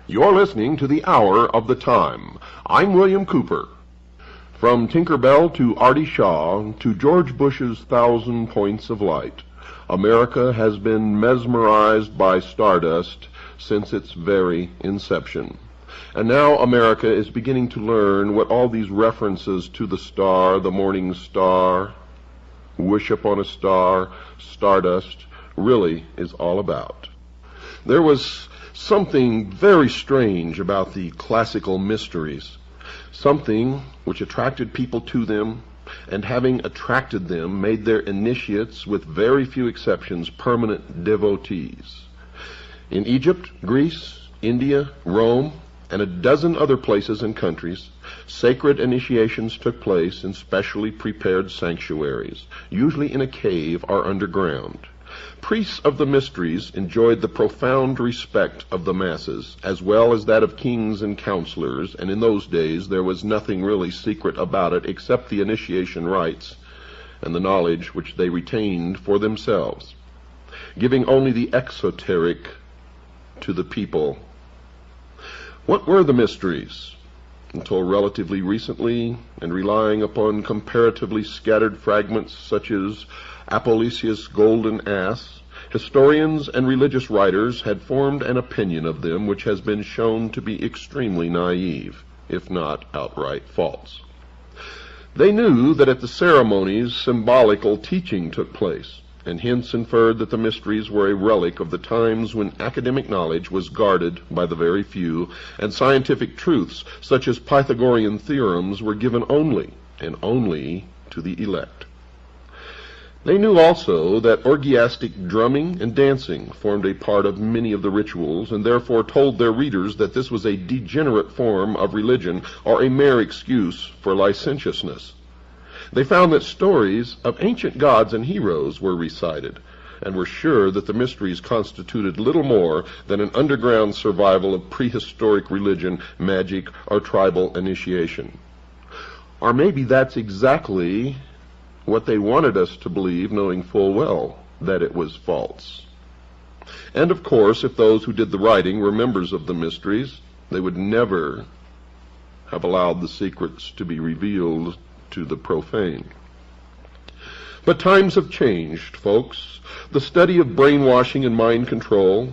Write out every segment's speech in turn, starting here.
You're listening to the Hour of the Time. I'm William Cooper. From Tinker Bell to Artie Shaw to George Bush's 1,000 Points of Light, America has been mesmerized by stardust since its very inception. And now America is beginning to learn what all these references to the star, the morning star, wish upon a star, stardust, really is all about. There was something very strange about the classical mysteries, something which attracted people to them, and having attracted them, made their initiates, with very few exceptions, permanent devotees. In Egypt, Greece, India, Rome, and a dozen other places and countries, sacred initiations took place in specially prepared sanctuaries, usually in a cave or underground. Priests of the mysteries enjoyed the profound respect of the masses, as well as that of kings and counselors, and in those days there was nothing really secret about it except the initiation rites and the knowledge which they retained for themselves, giving only the exoteric to the people. What were the mysteries? Until relatively recently, and relying upon comparatively scattered fragments such as Apollosius' Golden Ass, historians and religious writers had formed an opinion of them which has been shown to be extremely naive, if not outright false. They knew that at the ceremonies symbolical teaching took place, and hence inferred that the mysteries were a relic of the times when academic knowledge was guarded by the very few, and scientific truths such as Pythagorean theorems were given only, and only, to the elect. They knew also that orgiastic drumming and dancing formed a part of many of the rituals, and therefore told their readers that this was a degenerate form of religion or a mere excuse for licentiousness. They found that stories of ancient gods and heroes were recited, and were sure that the mysteries constituted little more than an underground survival of prehistoric religion, magic, or tribal initiation. Or maybe that's exactly what they wanted us to believe, knowing full well that it was false. And of course, if those who did the writing were members of the mysteries, they would never have allowed the secrets to be revealed to the profane. But times have changed, folks. The study of brainwashing and mind control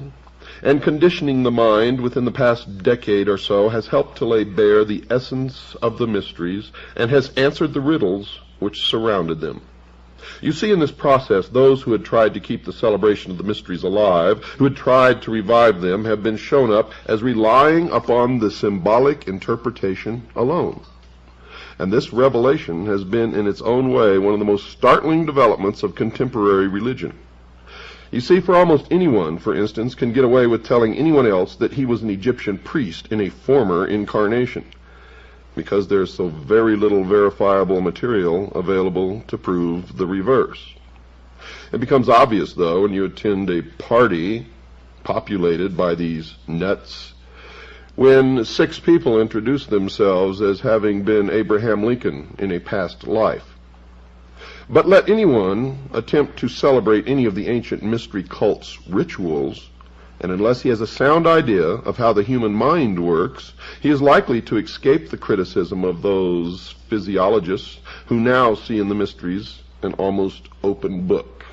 and conditioning the mind within the past decade or so has helped to lay bare the essence of the mysteries and has answered the riddles which surrounded them. You see, in this process, those who had tried to keep the celebration of the mysteries alive, who had tried to revive them, have been shown up as relying upon the symbolic interpretation alone. And this revelation has been in its own way one of the most startling developments of contemporary religion. You see, for almost anyone, for instance, can get away with telling anyone else that he was an Egyptian priest in a former incarnation, because there's so very little verifiable material available to prove the reverse. It becomes obvious, though, when you attend a party populated by these nuts, when 6 people introduce themselves as having been Abraham Lincoln in a past life. But let anyone attempt to celebrate any of the ancient mystery cult's rituals, and unless he has a sound idea of how the human mind works, he is likely to escape the criticism of those physiologists who now see in the mysteries an almost open book.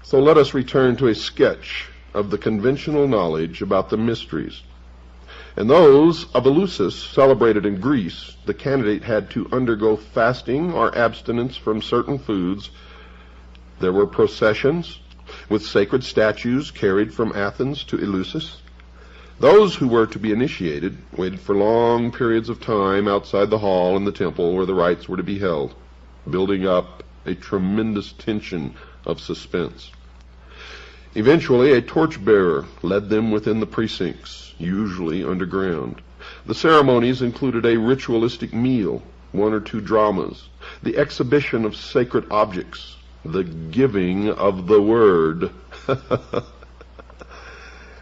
So let us return to a sketch of the conventional knowledge about the mysteries. In those of Eleusis, celebrated in Greece, the candidate had to undergo fasting or abstinence from certain foods. There were processions, with sacred statues carried from Athens to Eleusis. Those who were to be initiated waited for long periods of time outside the hall in the temple where the rites were to be held, building up a tremendous tension of suspense. Eventually, a torchbearer led them within the precincts, usually underground. The ceremonies included a ritualistic meal, 1 or 2 dramas, the exhibition of sacred objects, the giving of the word,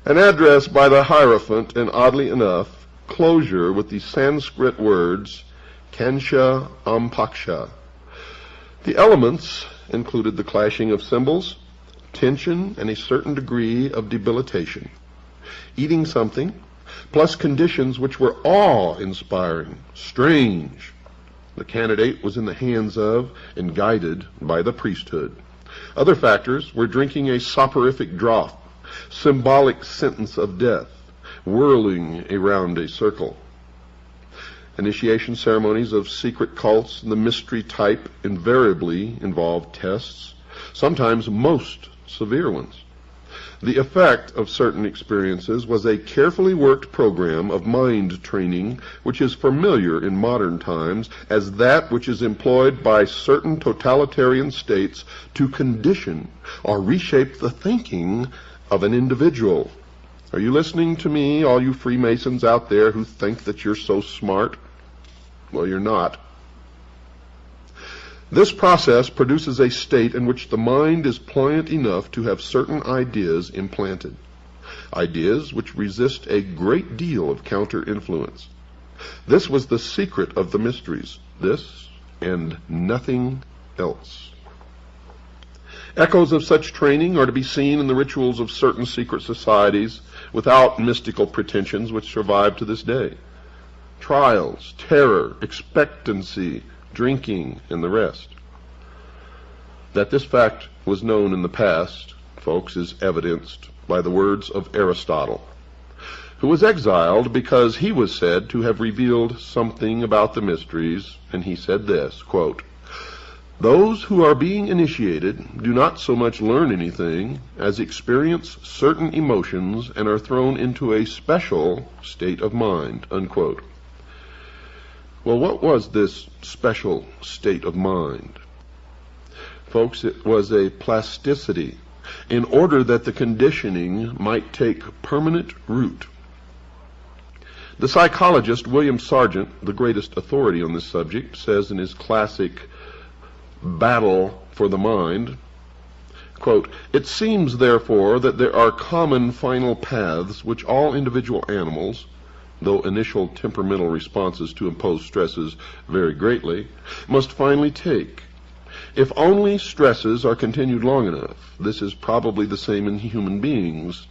an address by the Hierophant, and oddly enough, closure with the Sanskrit words Kansha Ampaksha. The elements included the clashing of cymbals, tension, and a certain degree of debilitation. Eating something, plus conditions which were awe-inspiring, strange. The candidate was in the hands of and guided by the priesthood. Other factors were drinking a soporific draught, symbolic sentence of death, whirling around a circle. Initiation ceremonies of secret cults and the mystery type invariably involved tests, sometimes most severe ones. The effect of certain experiences was a carefully worked program of mind training which is familiar in modern times as that which is employed by certain totalitarian states to condition or reshape the thinking of an individual. Are you listening to me, all you Freemasons out there who think that you're so smart? Well, you're not. This process produces a state in which the mind is pliant enough to have certain ideas implanted, ideas which resist a great deal of counter-influence. This was the secret of the mysteries, this and nothing else. Echoes of such training are to be seen in the rituals of certain secret societies without mystical pretensions which survive to this day. Trials, terror, expectancy, drinking, and the rest. That this fact was known in the past, folks, is evidenced by the words of Aristotle, who was exiled because he was said to have revealed something about the mysteries, and he said this, quote, "Those who are being initiated do not so much learn anything as experience certain emotions and are thrown into a special state of mind," unquote. Well, what was this special state of mind? Folks, it was a plasticity in order that the conditioning might take permanent root. The psychologist William Sargent, the greatest authority on this subject, says in his classic Battle for the Mind, quote, "It seems, therefore, that there are common final paths which all individual animals, though initial temperamental responses to imposed stresses vary greatly, must finally take. If only stresses are continued long enough, this is probably the same in human beings,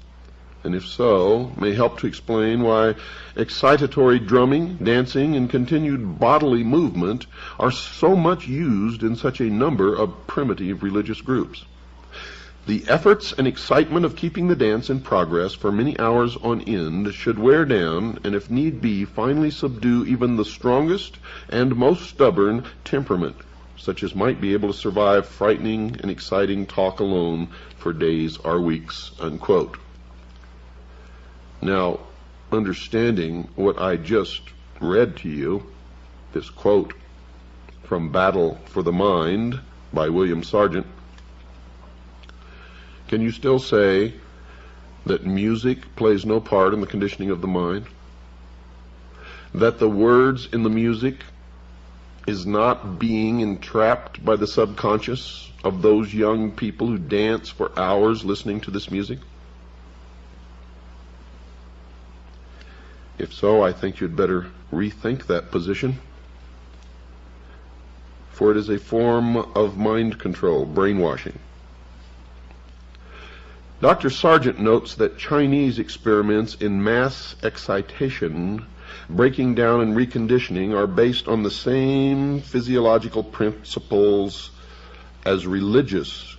and if so, may help to explain why excitatory drumming, dancing, and continued bodily movement are so much used in such a number of primitive religious groups. The efforts and excitement of keeping the dance in progress for many hours on end should wear down, and if need be, finally subdue even the strongest and most stubborn temperament, such as might be able to survive frightening and exciting talk alone for days or weeks," unquote. Now, understanding what I just read to you, this quote from Battle for the Mind by William Sargent, can you still say that music plays no part in the conditioning of the mind? That the words in the music is not being entrapped by the subconscious of those young people who dance for hours listening to this music? If so, I think you'd better rethink that position, for it is a form of mind control, brainwashing. Dr. Sargent notes that Chinese experiments in mass excitation, breaking down and reconditioning, are based on the same physiological principles as religious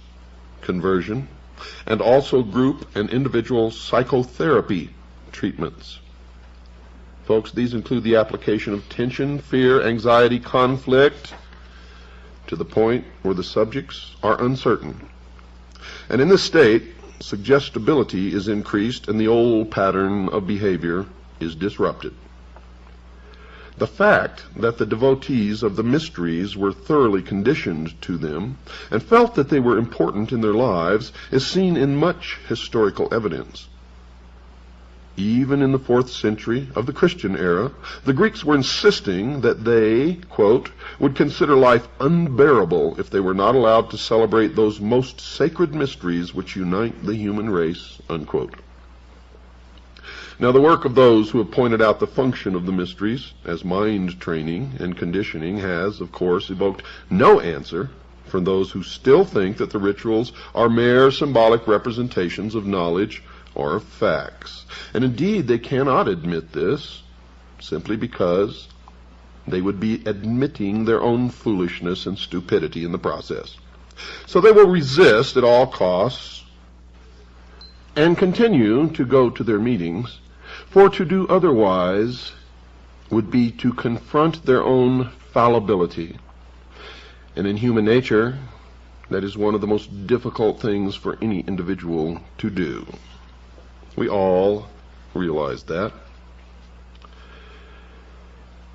conversion, and also group and individual psychotherapy treatments. Folks, these include the application of tension, fear, anxiety, conflict, to the point where the subjects are uncertain. And in this state, suggestibility is increased and the old pattern of behavior is disrupted. The fact that the devotees of the mysteries were thoroughly conditioned to them and felt that they were important in their lives is seen in much historical evidence. Even in the 4th century of the Christian era, the Greeks were insisting that they, quote, would consider life unbearable if they were not allowed to celebrate those most sacred mysteries which unite the human race, unquote. Now, the work of those who have pointed out the function of the mysteries as mind training and conditioning has, of course, evoked no answer from those who still think that the rituals are mere symbolic representations of knowledge or of facts. And indeed, they cannot admit this simply because they would be admitting their own foolishness and stupidity in the process. So they will resist at all costs and continue to go to their meetings, for to do otherwise would be to confront their own fallibility. And in human nature, that is one of the most difficult things for any individual to do. We all realize that.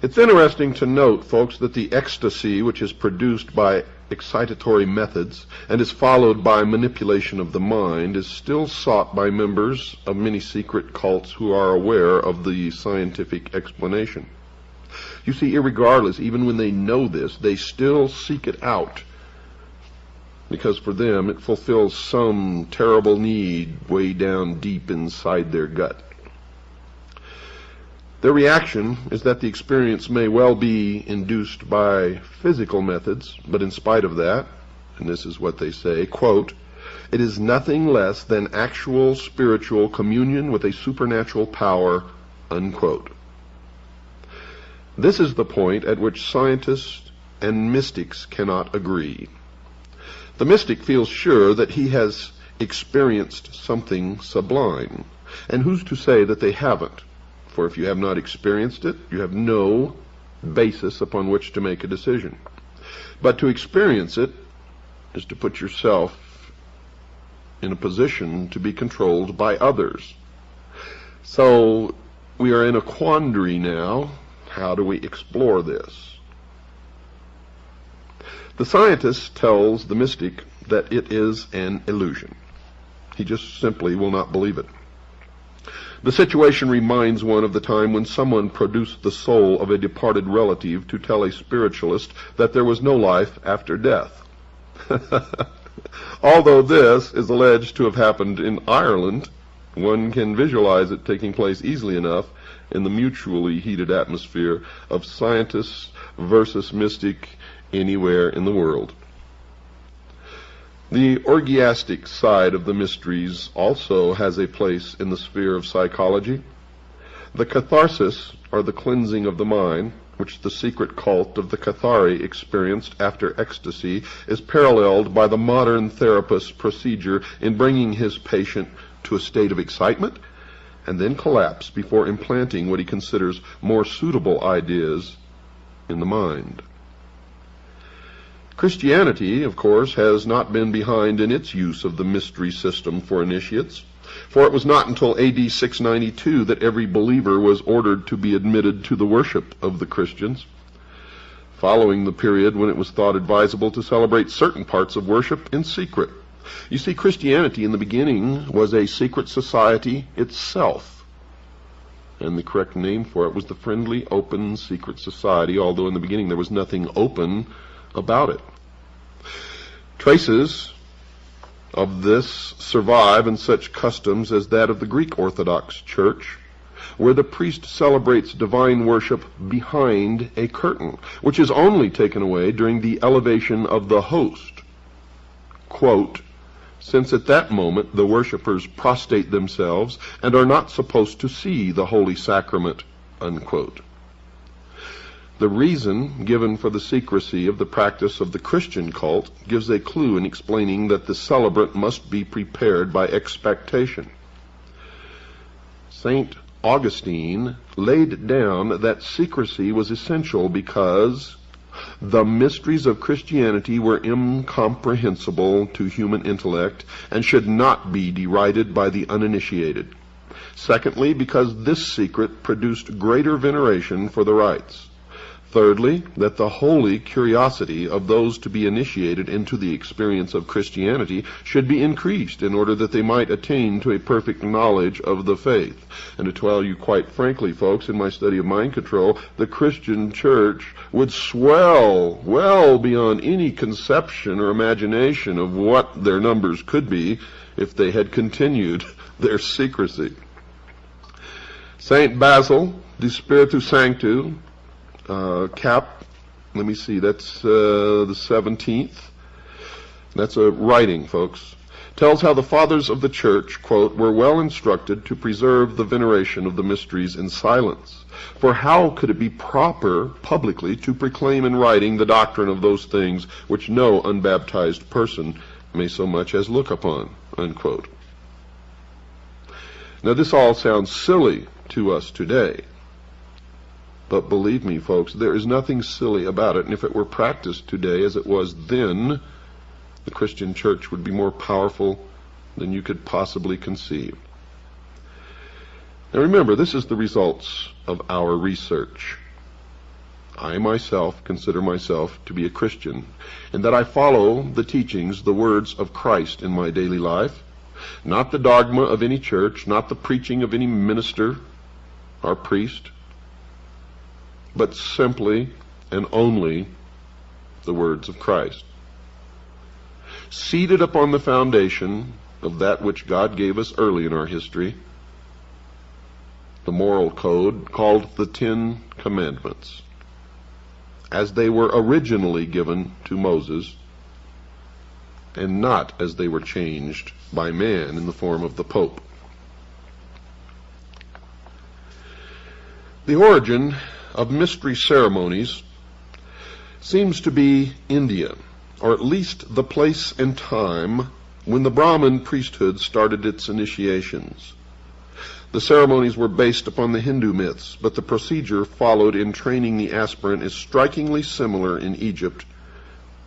It's interesting to note, folks, that the ecstasy which is produced by excitatory methods and is followed by manipulation of the mind is still sought by members of many secret cults who are aware of the scientific explanation. You see, irregardless, even when they know this, they still seek it out, because for them it fulfills some terrible need way down deep inside their gut. Their reaction is that the experience may well be induced by physical methods, but in spite of that, and this is what they say, quote, it is nothing less than actual spiritual communion with a supernatural power, unquote. This is the point at which scientists and mystics cannot agree. The mystic feels sure that he has experienced something sublime, and who's to say that they haven't? For if you have not experienced it, you have no basis upon which to make a decision. But to experience it is to put yourself in a position to be controlled by others. So we are in a quandary now. How do we explore this? The scientist tells the mystic that it is an illusion. He just simply will not believe it. The situation reminds one of the time when someone produced the soul of a departed relative to tell a spiritualist that there was no life after death. Although this is alleged to have happened in Ireland, one can visualize it taking place easily enough in the mutually heated atmosphere of scientists versus mystic anywhere in the world. The orgiastic side of the mysteries also has a place in the sphere of psychology. The catharsis, or the cleansing of the mind, which the secret cult of the Cathari experienced after ecstasy, is paralleled by the modern therapist's procedure in bringing his patient to a state of excitement and then collapse before implanting what he considers more suitable ideas in the mind. Christianity, of course, has not been behind in its use of the mystery system for initiates, for it was not until AD 692 that every believer was ordered to be admitted to the worship of the Christians, following the period when it was thought advisable to celebrate certain parts of worship in secret. You see, Christianity in the beginning was a secret society itself, and the correct name for it was the Friendly Open Secret Society, although in the beginning there was nothing open about it. Traces of this survive in such customs as that of the Greek Orthodox Church, where the priest celebrates divine worship behind a curtain, which is only taken away during the elevation of the host. Quote, since at that moment the worshippers prostrate themselves and are not supposed to see the holy sacrament, unquote. The reason given for the secrecy of the practice of the Christian cult gives a clue in explaining that the celebrant must be prepared by expectation. St. Augustine laid down that secrecy was essential because The mysteries of Christianity were incomprehensible to human intellect and should not be derided by the uninitiated. Secondly, because this secret produced greater veneration for the rites. Thirdly, that the holy curiosity of those to be initiated into the experience of Christianity should be increased in order that they might attain to a perfect knowledge of the faith. And to tell you quite frankly, folks, in my study of mind control, the Christian church would swell well beyond any conception or imagination of what their numbers could be if they had continued their secrecy. Saint Basil de Spiritu Sanctu, Cap, let me see, that's the 17th. That's a writing, folks. Tells how the fathers of the church, quote, were well instructed to preserve the veneration of the mysteries in silence. For how could it be proper publicly to proclaim in writing the doctrine of those things which no unbaptized person may so much as look upon, unquote. Now this all sounds silly to us today. But believe me, folks, there is nothing silly about it, and if it were practiced today as it was then, the Christian church would be more powerful than you could possibly conceive. Now remember, this is the results of our research. I myself consider myself to be a Christian, and that I follow the teachings, the words of Christ in my daily life, not the dogma of any church, not the preaching of any minister or priest, but simply and only the words of Christ. Seated upon the foundation of that which God gave us early in our history, the moral code called the Ten Commandments, as they were originally given to Moses, and not as they were changed by man in the form of the Pope. The origin of mystery ceremonies seems to be India, or at least the place and time when the Brahmin priesthood started its initiations. The ceremonies were based upon the Hindu myths, but the procedure followed in training the aspirant is strikingly similar in Egypt,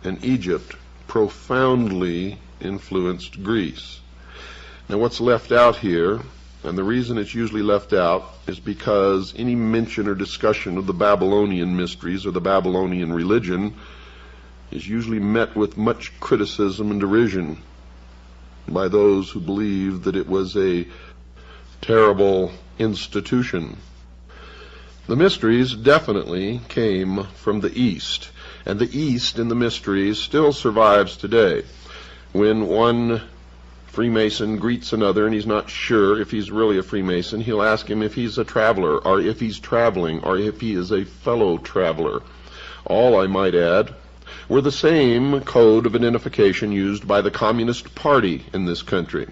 and Egypt profoundly influenced Greece. Now what's left out here, and the reason it's usually left out, is because any mention or discussion of the Babylonian mysteries or the Babylonian religion is usually met with much criticism and derision by those who believe that it was a terrible institution. The mysteries definitely came from the East, and the East in the mysteries still survives today. When one Freemason greets another and he's not sure if he's really a Freemason, he'll ask him if he's a traveler, or if he's traveling, or if he is a fellow traveler. All, I might add, were the same code of identification used by the Communist Party in this country,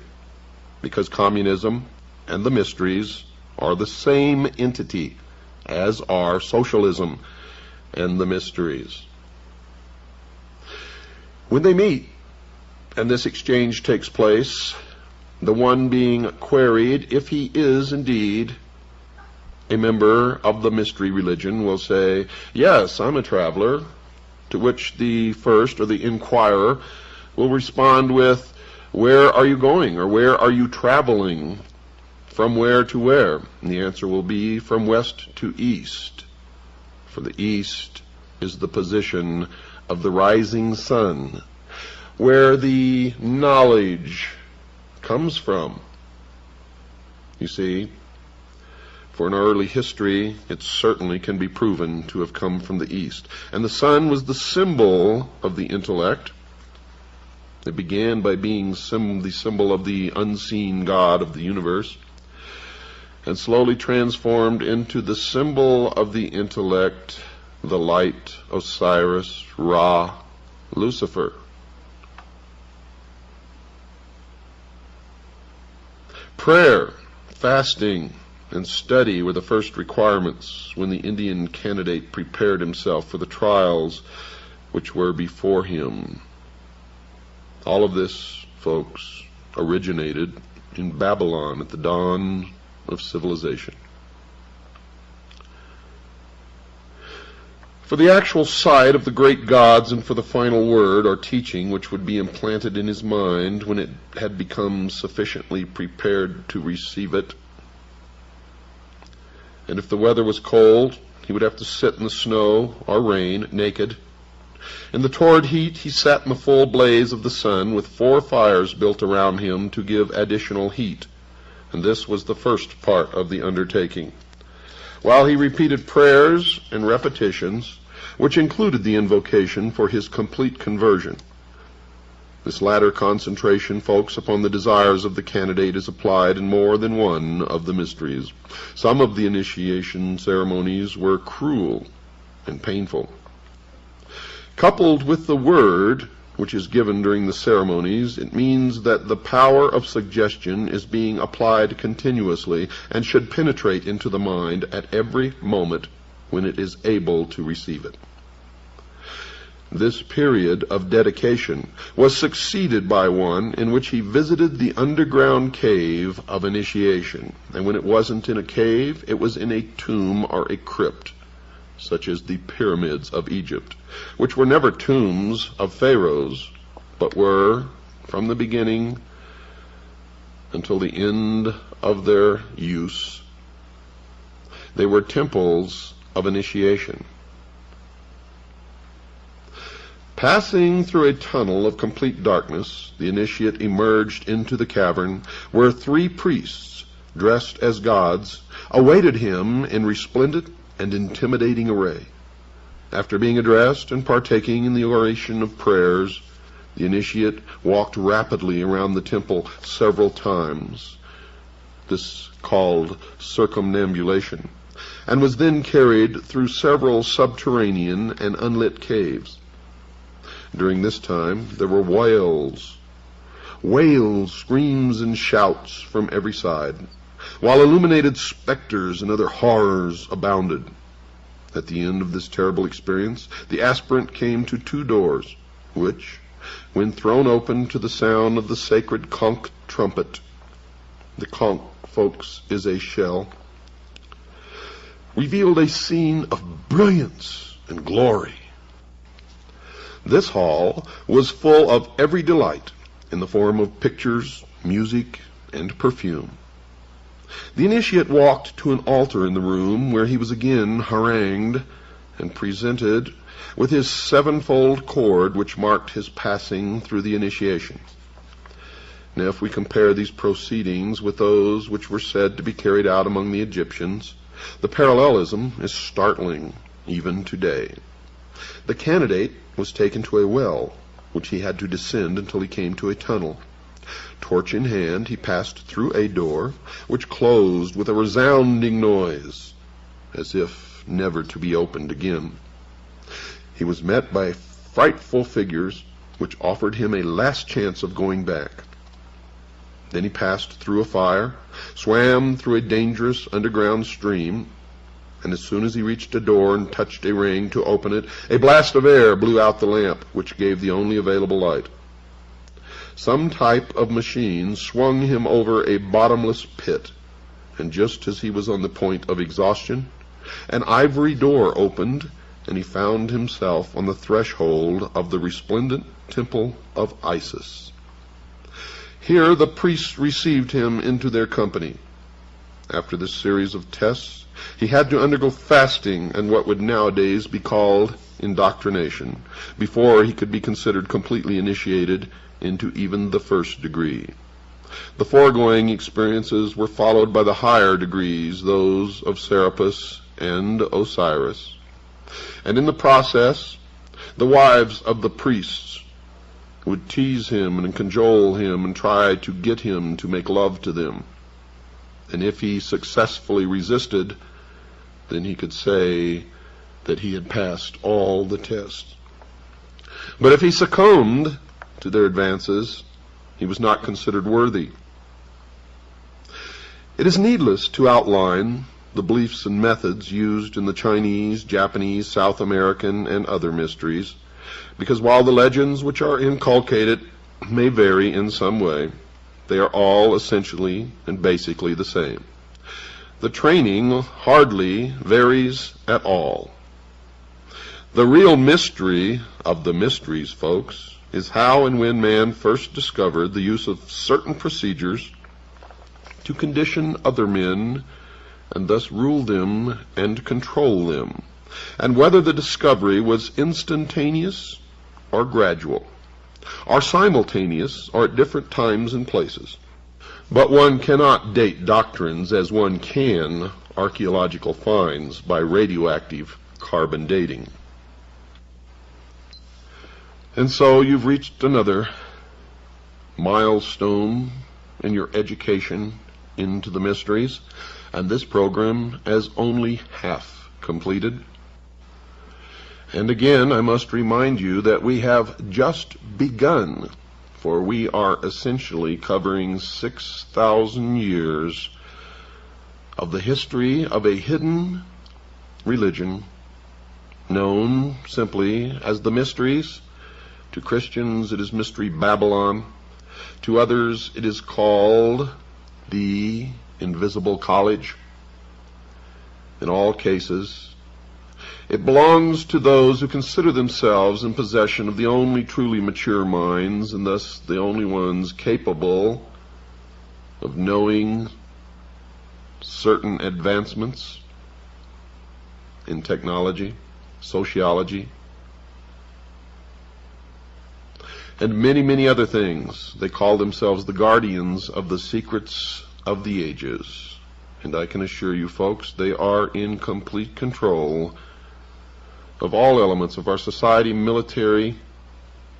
because communism and the mysteries are the same entity as are socialism and the mysteries. When they meet, and this exchange takes place, the one being queried if he is indeed a member of the mystery religion will say, "Yes, I'm a traveler," to which the first, or the inquirer, will respond with, "Where are you going?" or "Where are you traveling? From where to where?" And the answer will be, "From west to east." For the east is the position of the rising sun, where the knowledge comes from. You see, for in our early history, it certainly can be proven to have come from the East. And the sun was the symbol of the intellect. It began by being the symbol of the unseen God of the universe, and slowly transformed into the symbol of the intellect, the light, Osiris, Ra, Lucifer. Prayer, fasting, and study were the first requirements when the Indian candidate prepared himself for the trials which were before him. All of this, folks, originated in Babylon at the dawn of civilization. For the actual sight of the great gods and for the final word or teaching which would be implanted in his mind when it had become sufficiently prepared to receive it. And if the weather was cold, he would have to sit in the snow or rain, naked. In the torrid heat, he sat in the full blaze of the sun with 4 fires built around him to give additional heat. And this was the first part of the undertaking. While he repeated prayers and repetitions, which included the invocation for his complete conversion. This latter concentration, folks, upon the desires of the candidate is applied in more than one of the mysteries. Some of the initiation ceremonies were cruel and painful. Coupled with the word which is given during the ceremonies, it means that the power of suggestion is being applied continuously and should penetrate into the mind at every moment when it is able to receive it. This period of dedication was succeeded by one in which he visited the underground cave of initiation. And when it wasn't in a cave, it was in a tomb or a crypt, such as the pyramids of Egypt, which were never tombs of pharaohs, but were, from the beginning until the end of their use, they were temples of initiation. Passing through a tunnel of complete darkness, the initiate emerged into the cavern, where 3 priests, dressed as gods, awaited him in resplendent and intimidating array. After being addressed and partaking in the oration of prayers, the initiate walked rapidly around the temple several times, this called circumambulation, and was then carried through several subterranean and unlit caves. During this time, there were wails, screams, and shouts from every side, while illuminated specters and other horrors abounded. At the end of this terrible experience, the aspirant came to 2 doors, which, when thrown open to the sound of the sacred conch trumpet, the conch, folks, is a shell, revealed a scene of brilliance and glory. This hall was full of every delight in the form of pictures, music, and perfume. The initiate walked to an altar in the room where he was again harangued and presented with his 7-fold cord which marked his passing through the initiation. Now, if we compare these proceedings with those which were said to be carried out among the Egyptians, the parallelism is startling even today. The candidate was taken to a well, which he had to descend until he came to a tunnel. Torch in hand, he passed through a door, which closed with a resounding noise, as if never to be opened again. He was met by frightful figures, which offered him a last chance of going back. Then he passed through a fire, swam through a dangerous underground stream, and as soon as he reached a door and touched a ring to open it, a blast of air blew out the lamp, which gave the only available light. Some type of machine swung him over a bottomless pit, and just as he was on the point of exhaustion, an ivory door opened, and he found himself on the threshold of the resplendent temple of Isis. Here the priests received him into their company. After this series of tests, he had to undergo fasting and what would nowadays be called indoctrination before he could be considered completely initiated into even the 1st degree. The foregoing experiences were followed by the higher degrees, those of Serapis and Osiris. And in the process, the wives of the priests would tease him and cajole him and try to get him to make love to them. And if he successfully resisted, then he could say that he had passed all the tests. But if he succumbed to their advances, he was not considered worthy. It is needless to outline the beliefs and methods used in the Chinese, Japanese, South American, and other mysteries, because while the legends which are inculcated may vary in some way, they are all essentially and basically the same. The training hardly varies at all. The real mystery of the mysteries, folks, is how and when man first discovered the use of certain procedures to condition other men and thus rule them and control them, and whether the discovery was instantaneous or gradual, or simultaneous or at different times and places. But one cannot date doctrines as one can archaeological finds by radioactive carbon dating. And so you've reached another milestone in your education into the mysteries, and this program is only half completed. And again, I must remind you that we have just begun, for we are essentially covering 6,000 years of the history of a hidden religion known simply as the mysteries. To Christians, it is Mystery Babylon. To others, it is called the Invisible College. In all cases, it belongs to those who consider themselves in possession of the only truly mature minds, and thus the only ones capable of knowing certain advancements in technology, sociology, and many, many other things. They call themselves the guardians of the secrets of the ages. And I can assure you, folks, they are in complete control of all elements of our society, military,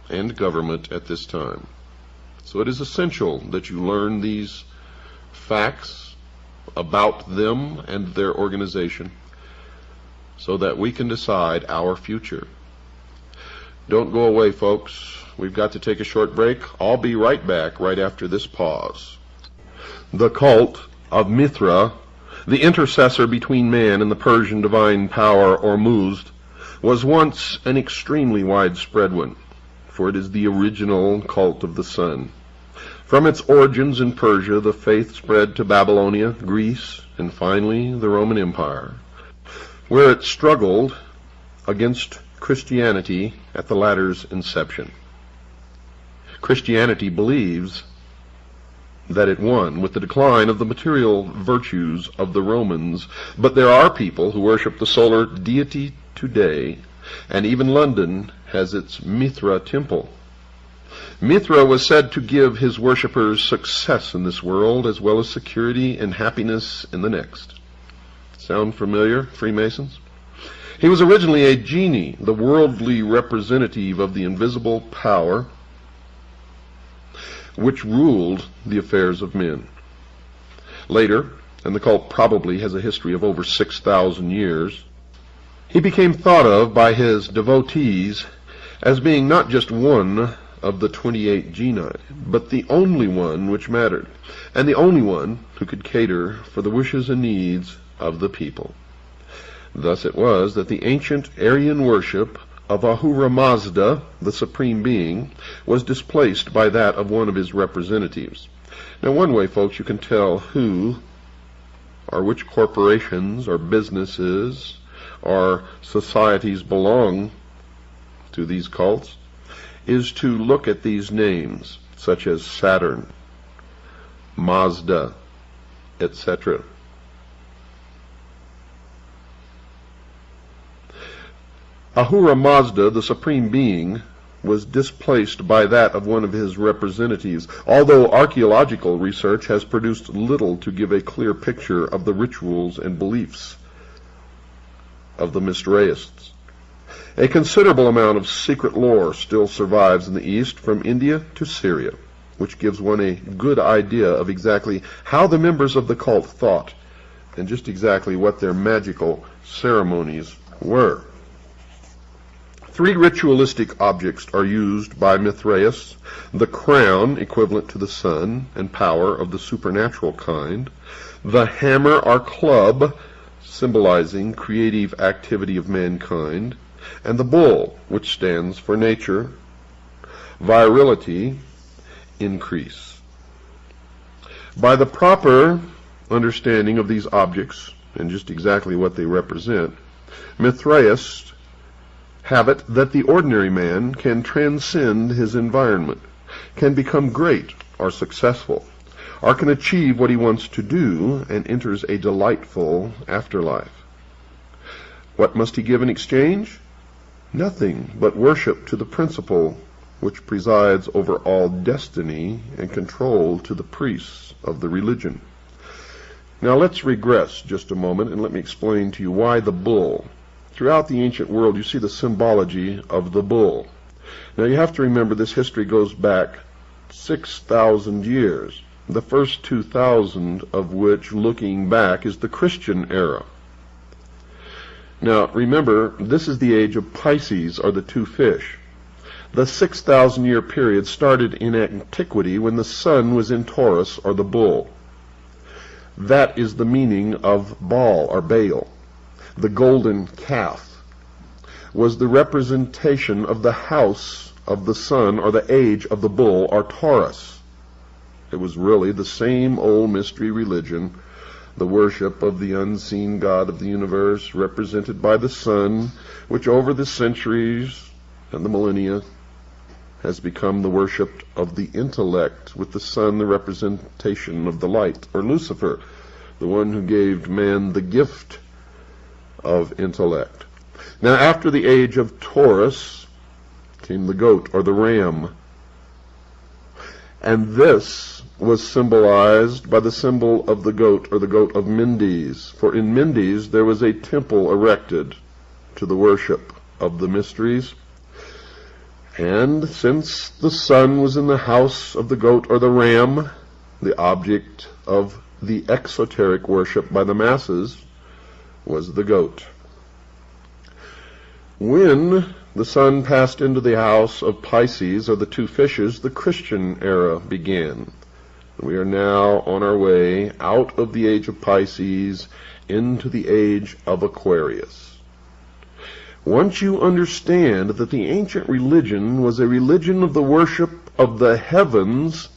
and government at this time. So it is essential that you learn these facts about them and their organization so that we can decide our future. Don't go away, folks. We've got to take a short break. I'll be right back right after this pause. The cult of Mithra, the intercessor between man and the Persian divine power Ormuzd, was once an extremely widespread one, for it is the original cult of the sun. From its origins in Persia, the faith spread to Babylonia, Greece, and finally the Roman Empire, where it struggled against Christianity at the latter's inception. Christianity believes that it won with the decline of the material virtues of the Romans, but there are people who worship the solar deity today, and even London has its Mithra temple. Mithra was said to give his worshippers success in this world as well as security and happiness in the next. Sound familiar, Freemasons? He was originally a genie, the worldly representative of the invisible power which ruled the affairs of men. Later, and the cult probably has a history of over 6,000 years, he became thought of by his devotees as being not just one of the 28 genii, but the only one which mattered, and the only one who could cater for the wishes and needs of the people. Thus it was that the ancient Aryan worship of Ahura Mazda, the Supreme Being, was displaced by that of one of his representatives. Now, one way, folks, you can tell who or which corporations or businesses or societies belong to these cults is to look at these names, such as Saturn, Mazda, etc. Ahura Mazda, the Supreme Being, was displaced by that of one of his representatives, although archaeological research has produced little to give a clear picture of the rituals and beliefs of the Mithraists. A considerable amount of secret lore still survives in the East, from India to Syria, which gives one a good idea of exactly how the members of the cult thought and just exactly what their magical ceremonies were. 3 ritualistic objects are used by Mithraists: the crown, equivalent to the sun and power of the supernatural kind; the hammer or club, symbolizing creative activity of mankind; and the bull, which stands for nature, virility, increase. By the proper understanding of these objects and just exactly what they represent, Mithraists have it that the ordinary man can transcend his environment, can become great or successful, or can achieve what he wants to do and enters a delightful afterlife. What must he give in exchange? Nothing but worship to the principle which presides over all destiny and control to the priests of the religion. Now let's regress just a moment and let me explain to you why the bull. Throughout the ancient world you see the symbology of the bull. Now you have to remember this history goes back 6,000 years, the first 2,000 of which, looking back, is the Christian era. Now remember, this is the age of Pisces, or the two fish. The 6,000-year period started in antiquity when the sun was in Taurus, or the bull. That is the meaning of Baal, or Baal. The golden calf was the representation of the house of the sun, or the age of the bull, or Taurus. It was really the same old mystery religion, the worship of the unseen God of the universe, represented by the sun, which over the centuries and the millennia has become the worship of the intellect, with the sun the representation of the light, or Lucifer, the one who gave man the gift of intellect. Now after the age of Taurus came the goat, or the ram, and this was symbolized by the symbol of the goat, or the goat of Mendes. For in Mendes there was a temple erected to the worship of the mysteries. And since the sun was in the house of the goat or the ram, the object of the exoteric worship by the masses was the goat. When the sun passed into the house of Pisces, or the two fishes, the Christian era began. We are now on our way out of the age of Pisces into the age of Aquarius. Once you understand that the ancient religion was a religion of the worship of the heavens,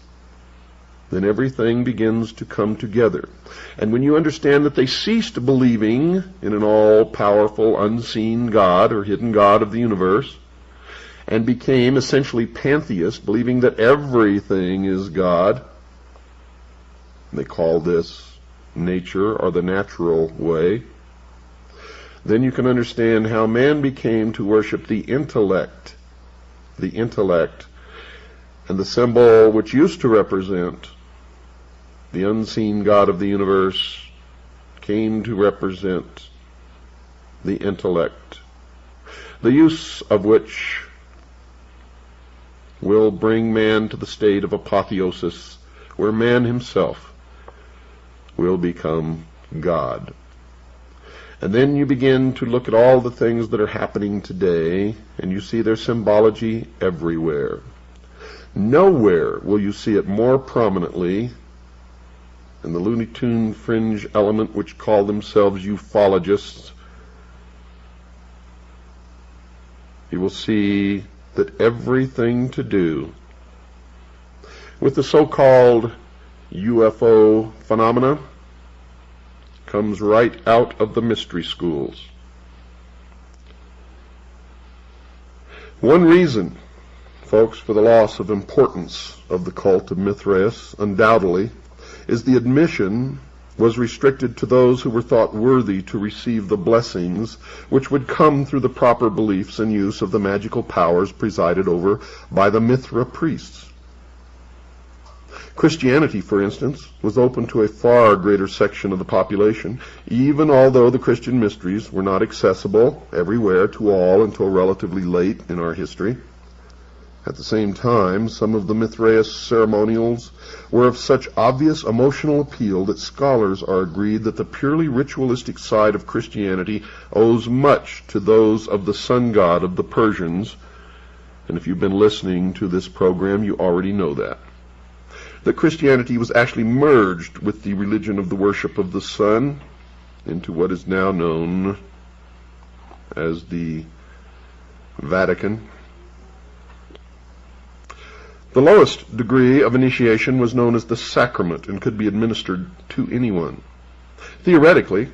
then everything begins to come together. And when you understand that they ceased believing in an all-powerful, unseen God, or hidden God of the universe, and became essentially pantheists, believing that everything is God, they call this nature, or the natural way, then you can understand how man became to worship the intellect, and the symbol which used to represent the unseen God of the universe came to represent the intellect, the use of which will bring man to the state of apotheosis, where man himself will become God. And then you begin to look at all the things that are happening today, and you see their symbology everywhere. Nowhere will you see it more prominently than the Looney Tune fringe element which call themselves ufologists. You will see that everything to do with the so-called UFO phenomena comes right out of the mystery schools. One reason, folks, for the loss of importance of the cult of Mithras, undoubtedly, is the admission was restricted to those who were thought worthy to receive the blessings which would come through the proper beliefs and use of the magical powers presided over by the Mithra priests. Christianity, for instance, was open to a far greater section of the population, even although the Christian mysteries were not accessible everywhere to all until relatively late in our history. At the same time, some of the Mithraeus ceremonials were of such obvious emotional appeal that scholars are agreed that the purely ritualistic side of Christianity owes much to those of the sun god of the Persians, and if you've been listening to this program, you already know that Christianity was actually merged with the religion of the worship of the sun into what is now known as the Vatican. The lowest degree of initiation was known as the sacrament and could be administered to anyone. Theoretically,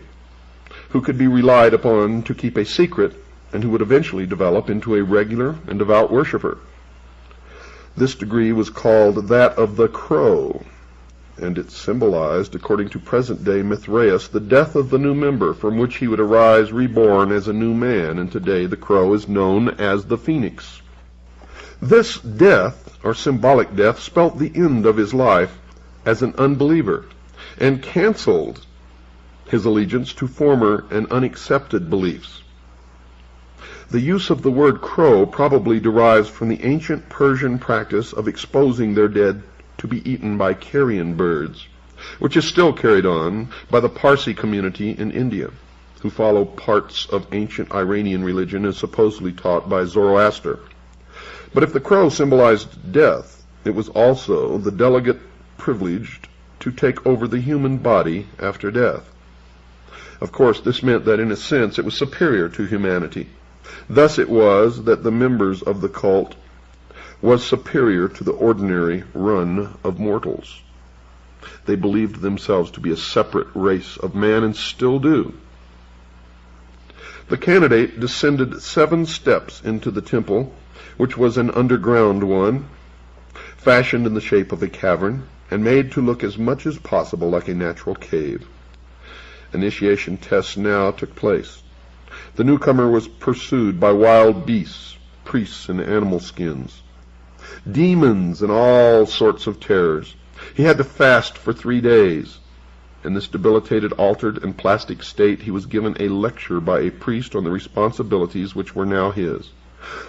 who could be relied upon to keep a secret and who would eventually develop into a regular and devout worshiper. This degree was called that of the crow, and it symbolized, according to present-day Mithraeus, the death of the new member, from which he would arise reborn as a new man, and today the crow is known as the phoenix. This death, or symbolic death, spelt the end of his life as an unbeliever, and canceled his allegiance to former and unaccepted beliefs. The use of the word crow probably derives from the ancient Persian practice of exposing their dead to be eaten by carrion birds, which is still carried on by the Parsi community in India, who follow parts of ancient Iranian religion as supposedly taught by Zoroaster. But if the crow symbolized death, it was also the delegate privileged to take over the human body after death. Of course, this meant that in a sense it was superior to humanity. Thus it was that the members of the cult was superior to the ordinary run of mortals. They believed themselves to be a separate race of man, and still do. The candidate descended 7 steps into the temple, which was an underground one, fashioned in the shape of a cavern, and made to look as much as possible like a natural cave. Initiation tests now took place. The newcomer was pursued by wild beasts, priests in animal skins, demons, and all sorts of terrors. He had to fast for 3 days. In this debilitated, altered, and plastic state, he was given a lecture by a priest on the responsibilities which were now his.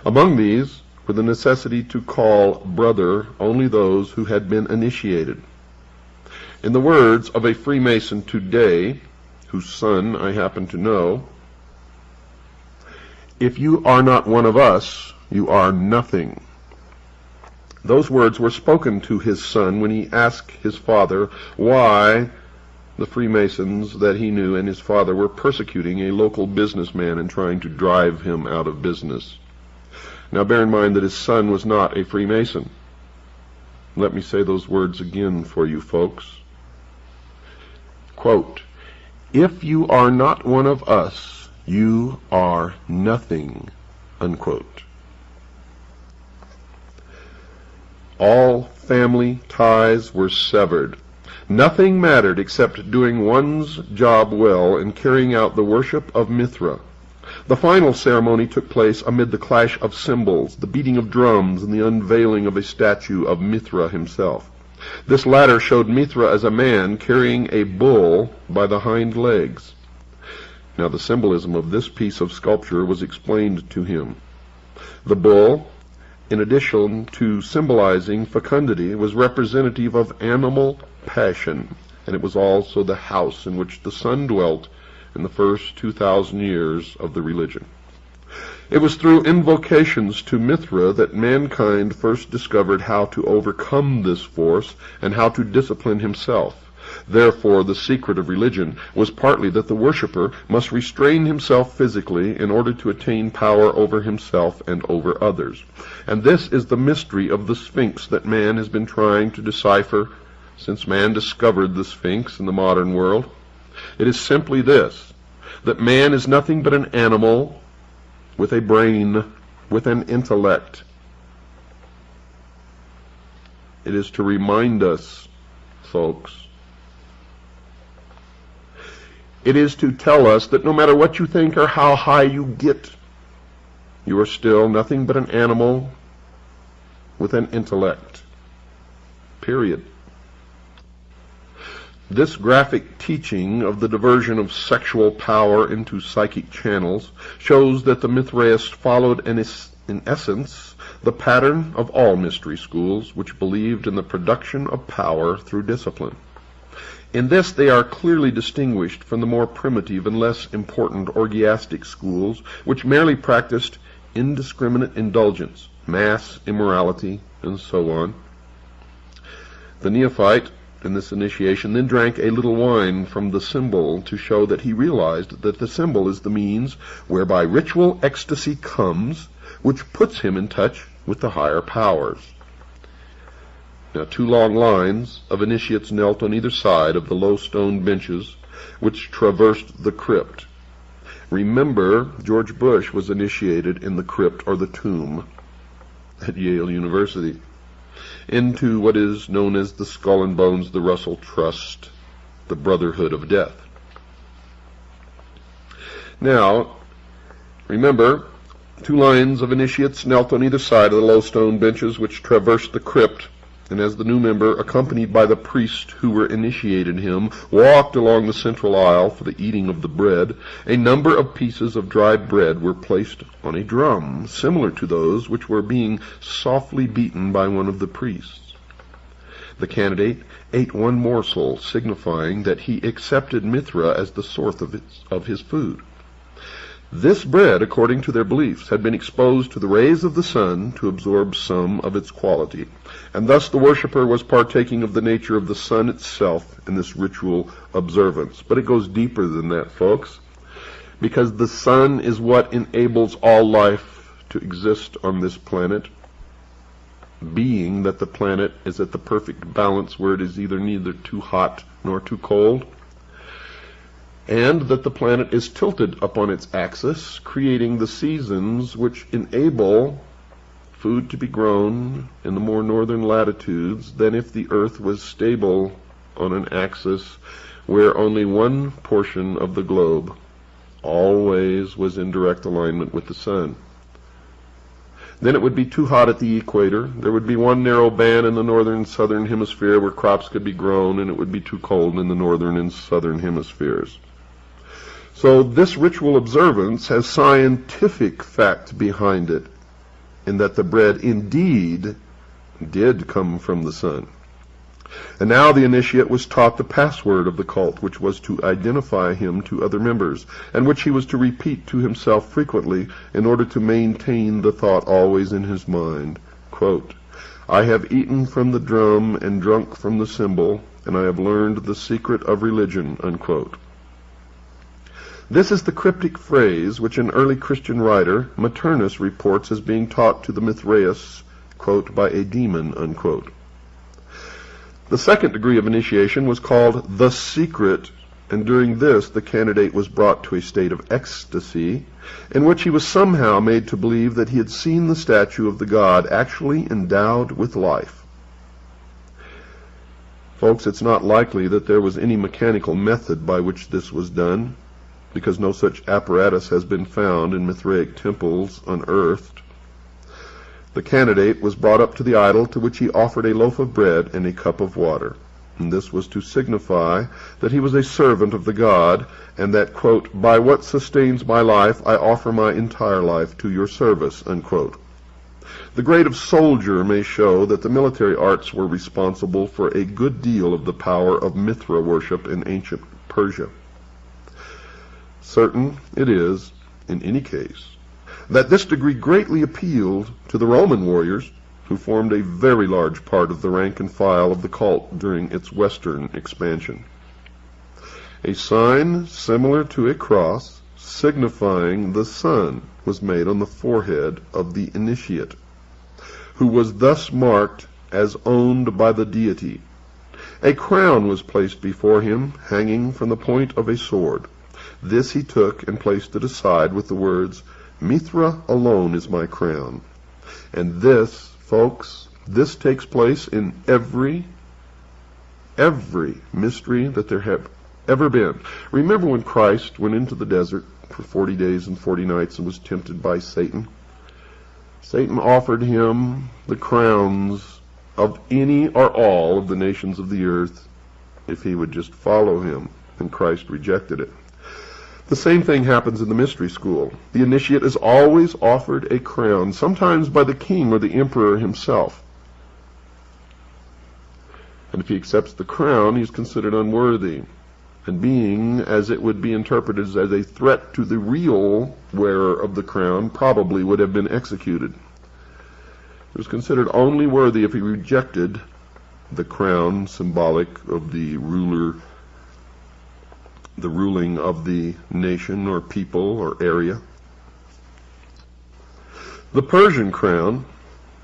Among these were the necessity to call brother only those who had been initiated. In the words of a Freemason today, whose son I happen to know, "If you are not one of us, you are nothing." Those words were spoken to his son when he asked his father why the Freemasons that he knew and his father were persecuting a local businessman and trying to drive him out of business. Now bear in mind that his son was not a Freemason. Let me say those words again for you folks. Quote, "If you are not one of us, you are nothing," unquote. All family ties were severed. Nothing mattered except doing one's job well and carrying out the worship of Mithra. The final ceremony took place amid the clash of cymbals, the beating of drums, and the unveiling of a statue of Mithra himself. This latter showed Mithra as a man carrying a bull by the hind legs. Now the symbolism of this piece of sculpture was explained to him. The bull, in addition to symbolizing fecundity, was representative of animal passion, and it was also the house in which the sun dwelt in the first 2,000 years of the religion. It was through invocations to Mithra that mankind first discovered how to overcome this force and how to discipline himself. Therefore, the secret of religion was partly that the worshipper must restrain himself physically in order to attain power over himself and over others. And this is the mystery of the Sphinx that man has been trying to decipher since man discovered the Sphinx in the modern world. It is simply this, that man is nothing but an animal with a brain, with an intellect. It is to remind us, folks, it is to tell us that no matter what you think or how high you get, you are still nothing but an animal with an intellect. Period. This graphic teaching of the diversion of sexual power into psychic channels shows that the Mithraists followed in essence the pattern of all mystery schools which believed in the production of power through discipline. In this they are clearly distinguished from the more primitive and less important orgiastic schools which merely practiced indiscriminate indulgence, mass immorality, and so on. The neophyte in this initiation then drank a little wine from the symbol to show that he realized that the symbol is the means whereby ritual ecstasy comes, which puts him in touch with the higher powers. Now 2 long lines of initiates knelt on either side of the low stone benches which traversed the crypt, Remember, George Bush was initiated in the crypt or the tomb at Yale University into what is known as the Skull and Bones, the Russell Trust, the Brotherhood of Death. Now, remember, 2 lines of initiates knelt on either side of the low stone benches which traversed the crypt, and as the new member, accompanied by the priest who were initiated him, walked along the central aisle for the eating of the bread, a number of pieces of dried bread were placed on a drum, similar to those which were being softly beaten by one of the priests. The candidate ate one morsel, signifying that he accepted Mithra as the source of his food. This bread, according to their beliefs, had been exposed to the rays of the sun to absorb some of its quality, and thus the worshipper was partaking of the nature of the sun itself in this ritual observance. But it goes deeper than that, folks, because the sun is what enables all life to exist on this planet, being that the planet is at the perfect balance where it is neither too hot nor too cold, and that the planet is tilted upon its axis, creating the seasons which enable food to be grown in the more northern latitudes than if the Earth was stable on an axis where only one portion of the globe always was in direct alignment with the sun. Then it would be too hot at the equator. There would be one narrow band in the northern and southern hemisphere where crops could be grown, and it would be too cold in the northern and southern hemispheres. So this ritual observance has scientific fact behind it, in that the bread indeed did come from the sun. And now the initiate was taught the password of the cult, which was to identify him to other members, and which he was to repeat to himself frequently in order to maintain the thought always in his mind. Quote, "I have eaten from the drum and drunk from the cymbal, and I have learned the secret of religion." Unquote. This is the cryptic phrase which an early Christian writer, Maternus, reports as being taught to the Mithraeus, quote, by a demon, unquote. The second degree of initiation was called the secret, and during this the candidate was brought to a state of ecstasy, in which he was somehow made to believe that he had seen the statue of the god actually endowed with life. Folks, it's not likely that there was any mechanical method by which this was done, because no such apparatus has been found in Mithraic temples unearthed. The candidate was brought up to the idol, to which he offered a loaf of bread and a cup of water. And this was to signify that he was a servant of the god, and that, quote, "by what sustains my life, I offer my entire life to your service," unquote. The grade of soldier may show that the military arts were responsible for a good deal of the power of Mithra worship in ancient Persia. Certain it is, in any case, that this degree greatly appealed to the Roman warriors, who formed a very large part of the rank and file of the cult during its western expansion. A sign similar to a cross, signifying the sun, was made on the forehead of the initiate, who was thus marked as owned by the deity. A crown was placed before him, hanging from the point of a sword. This he took and placed it aside with the words, "Mithra alone is my crown." And this, folks, this takes place in every mystery that there have ever been. Remember when Christ went into the desert for 40 days and 40 nights and was tempted by Satan? Satan offered him the crowns of any or all of the nations of the earth if he would just follow him, and Christ rejected it. The same thing happens in the mystery school. The initiate is always offered a crown, sometimes by the king or the emperor himself. And if he accepts the crown, he is considered unworthy, and being, as it would be interpreted as a threat to the real wearer of the crown, probably would have been executed. He was considered only worthy if he rejected the crown, symbolic of the ruler, the ruling of the nation or people or area. The Persian crown,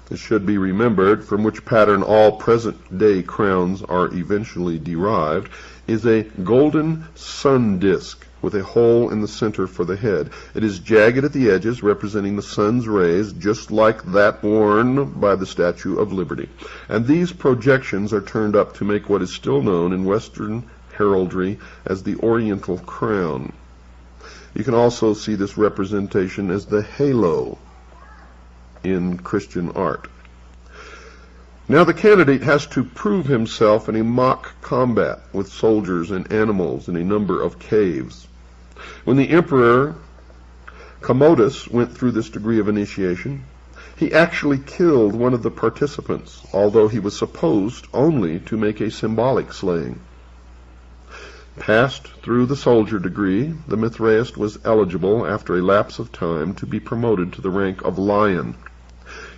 it should be remembered, from which pattern all present-day crowns are eventually derived, is a golden sun disk with a hole in the center for the head. It is jagged at the edges, representing the sun's rays, just like that worn by the Statue of Liberty. And these projections are turned up to make what is still known in Western heraldry as the Oriental crown. You can also see this representation as the halo in Christian art. Now the candidate has to prove himself in a mock combat with soldiers and animals in a number of caves. When the Emperor Commodus went through this degree of initiation, he actually killed one of the participants, although he was supposed only to make a symbolic slaying. Passed through the soldier degree, the Mithraist was eligible after a lapse of time to be promoted to the rank of lion.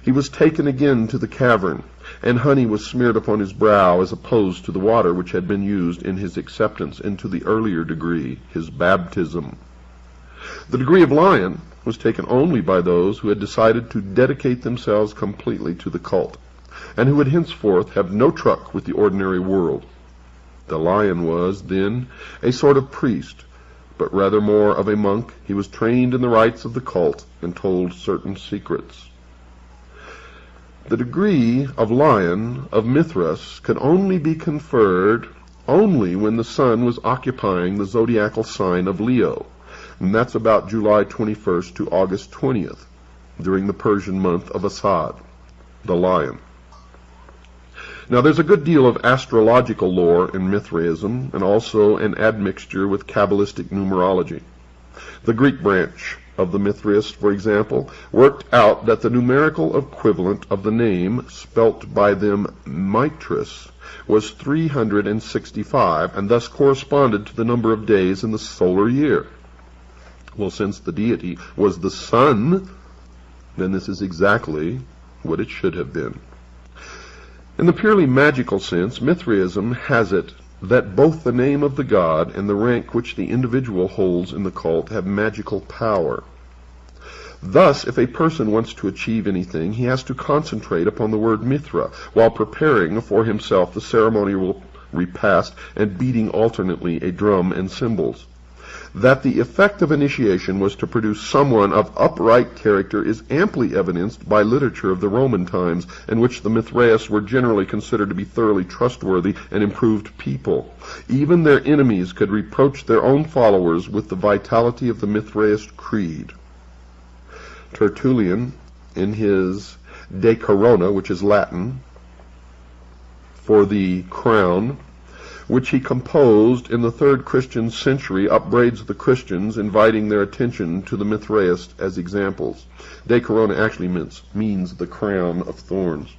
He was taken again to the cavern, and honey was smeared upon his brow as opposed to the water which had been used in his acceptance into the earlier degree, his baptism. The degree of lion was taken only by those who had decided to dedicate themselves completely to the cult, and who would henceforth have no truck with the ordinary world. The lion was, then, a sort of priest, but rather more of a monk. He was trained in the rites of the cult and told certain secrets. The degree of lion of Mithras could only be conferred only when the sun was occupying the zodiacal sign of Leo, and that's about July 21st to August 20th, during the Persian month of Asad, the lion. Now there's a good deal of astrological lore in Mithraism, and also an admixture with Kabbalistic numerology. The Greek branch of the Mithraists, for example, worked out that the numerical equivalent of the name, spelt by them Mithras, was 365, and thus corresponded to the number of days in the solar year. Well, since the deity was the sun, then this is exactly what it should have been. In the purely magical sense, Mithraism has it that both the name of the god and the rank which the individual holds in the cult have magical power. Thus, if a person wants to achieve anything, he has to concentrate upon the word Mithra while preparing for himself the ceremonial repast and beating alternately a drum and cymbals. That the effect of initiation was to produce someone of upright character is amply evidenced by literature of the Roman times, in which the Mithraists were generally considered to be thoroughly trustworthy and improved people. Even their enemies could reproach their own followers with the vitality of the Mithraist creed. Tertullian, in his De Corona, which is Latin for the crown, which he composed in the 3rd Christian century, upbraids the Christians, inviting their attention to the Mithraists as examples. De Corona actually means the crown of thorns.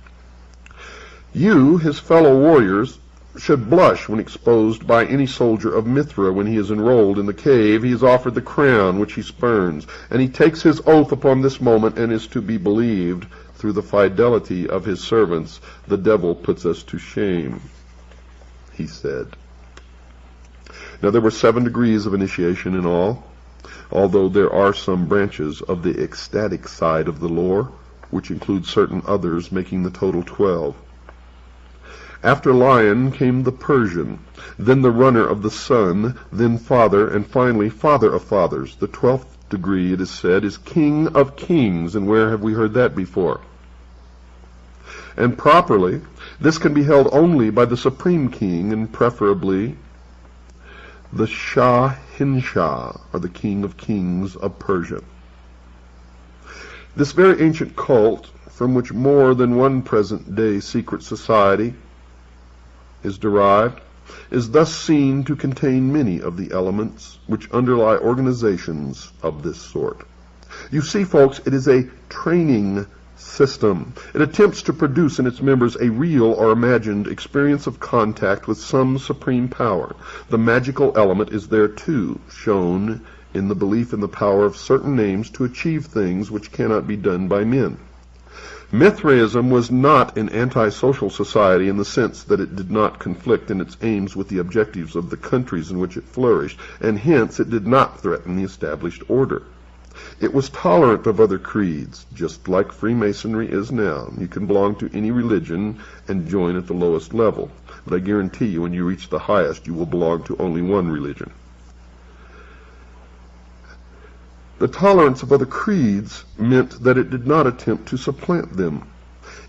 You, his fellow warriors, should blush when exposed by any soldier of Mithra. When he is enrolled in the cave, he is offered the crown which he spurns, and he takes his oath upon this moment, and is to be believed. Through the fidelity of his servants, the devil puts us to shame, he said. Now there were 7 degrees of initiation in all, although there are some branches of the ecstatic side of the lore, which include certain others, making the total 12. After lion came the Persian, then the runner of the sun, then father, and finally father of fathers. The 12th degree, it is said, is king of kings, and where have we heard that before? And properly, this can be held only by the supreme king, and preferably the Shah-Hinshah, or the king of kings of Persia. This very ancient cult, from which more than one present-day secret society is derived, is thus seen to contain many of the elements which underlie organizations of this sort. You see, folks, it is a training system. It attempts to produce in its members a real or imagined experience of contact with some supreme power. The magical element is there too, shown in the belief in the power of certain names to achieve things which cannot be done by men. Mithraism was not an anti-social society in the sense that it did not conflict in its aims with the objectives of the countries in which it flourished, and hence it did not threaten the established order. It was tolerant of other creeds, just like Freemasonry is now. You can belong to any religion and join at the lowest level, but I guarantee you when you reach the highest, you will belong to only one religion. The tolerance of other creeds meant that it did not attempt to supplant them.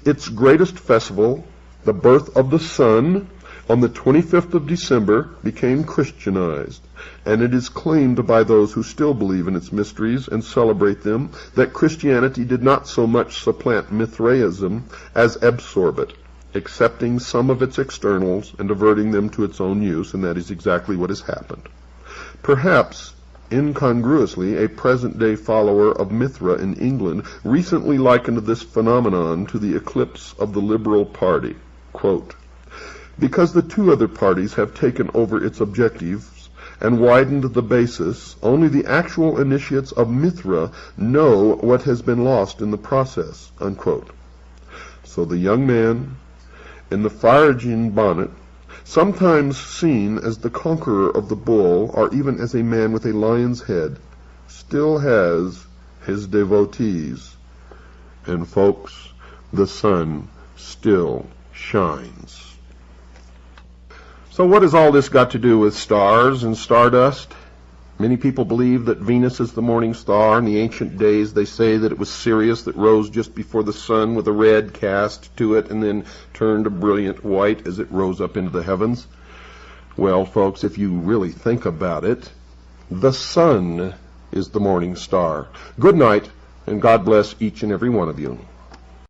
Its greatest festival, the birth of the sun, on the 25th of December, became Christianized, and it is claimed by those who still believe in its mysteries and celebrate them that Christianity did not so much supplant Mithraism as absorb it, accepting some of its externals and diverting them to its own use, and that is exactly what has happened. Perhaps, incongruously, a present-day follower of Mithra in England recently likened this phenomenon to the eclipse of the Liberal Party. Quote, "Because the two other parties have taken over its objectives and widened the basis, only the actual initiates of Mithra know what has been lost in the process." Unquote. So the young man in the Phrygian bonnet, sometimes seen as the conqueror of the bull, or even as a man with a lion's head, still has his devotees. And folks, the sun still shines. So what has all this got to do with stars and stardust? Many people believe that Venus is the morning star. In the ancient days, they say that it was Sirius that rose just before the sun with a red cast to it and then turned a brilliant white as it rose up into the heavens. Well, folks, if you really think about it, the sun is the morning star. Good night, and God bless each and every one of you.